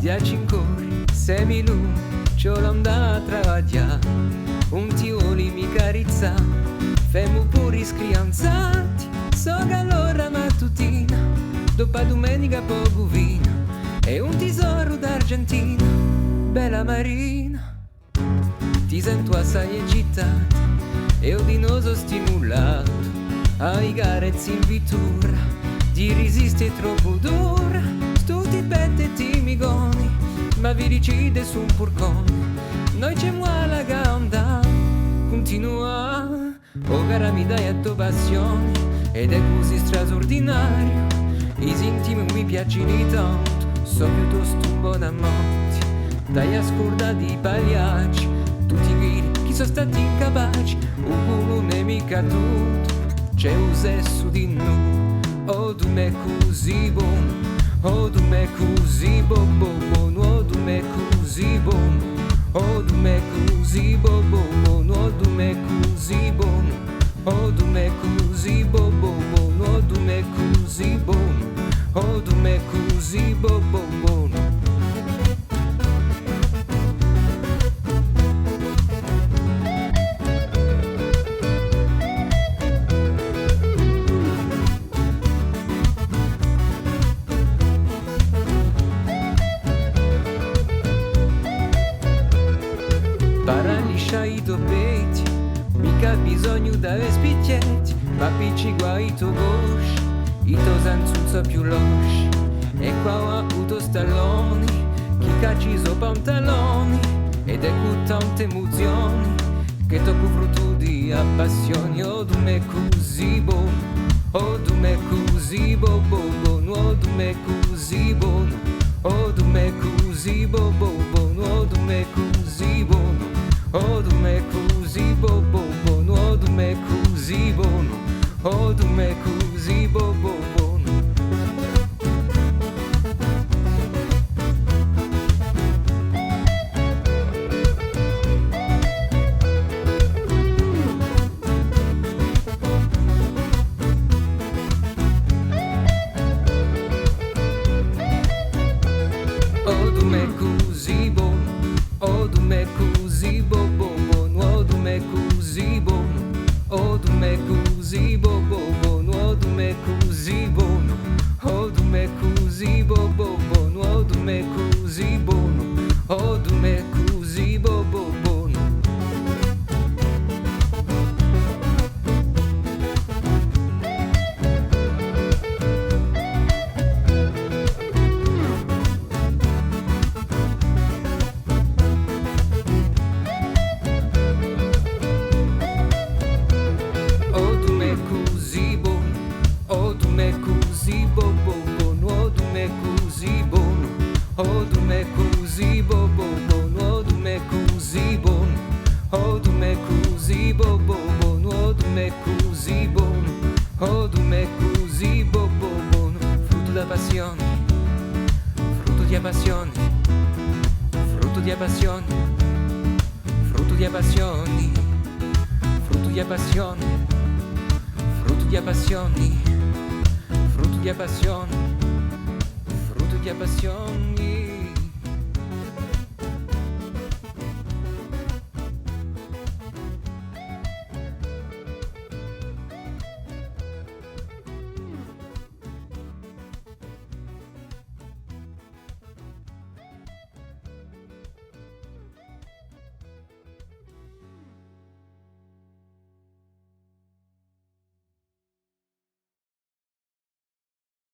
10 ancora, 6 minuti, c'ho l'onda a travagliare, un tioli mi carizza, femo pure scrianzati, so che allora mattutina, dopo domenica poco vino, e un tesoro d'Argentina, bella marina, ti sento assai eccitato, e odinoso stimolato, ai carezzi in vittura, di resistere troppo dura, tutti pette timigoni, ma vi ricide su un purcone, noi c'è la gamba, continua, oh cara mi dai a tua passione, ed è così straordinario, i intimi mi piacciono tanto, so piuttosto un buon amante, dai a scorda di pagliacci, tutti quelli che sono stati incapaci, un culo non è mica tutto, c'è un sesso di noi, oh tu me così buono, oh tu me così buono, oh tu me così buono, oh tu me così buono, oh tu me così buono, oh tu me così buono, oh tu me così buono, oh tu me così buono. Paraliscia i topetti, mica bisogno d'avere spicchietti, ma picci guai to gosci, i to sanzuzza più losci, e qua ho avuto stalloni, chi cacci so pantaloni, ed è con tante emozioni, che tocco frutto di appassioni, oh tu me così buono, oh tu me così buono, oh tu me così buono, oh tu me così buono, oh tu me così buono. Oh tu me così buono, oh tu me così buono, oh tu me così buono. Oh tu me così buono, oh tu me così buono, oh tu me così buono, oh tu me così buono, oh tu me così buono, oh tu me così buono, oh tu me così buono, oh tu me così buono. Oh tu me così buono, oh tu me così buono, oh tu me così buono, oh tu me così buono, oh tu me così buono, oh tu me così buono, oh tu me così buono, frutto da passione, frutto di passione, frutto di passione, frutto di passioni, frutto di passione, frutto di passioni. Frutto di passione, frutto di passioni.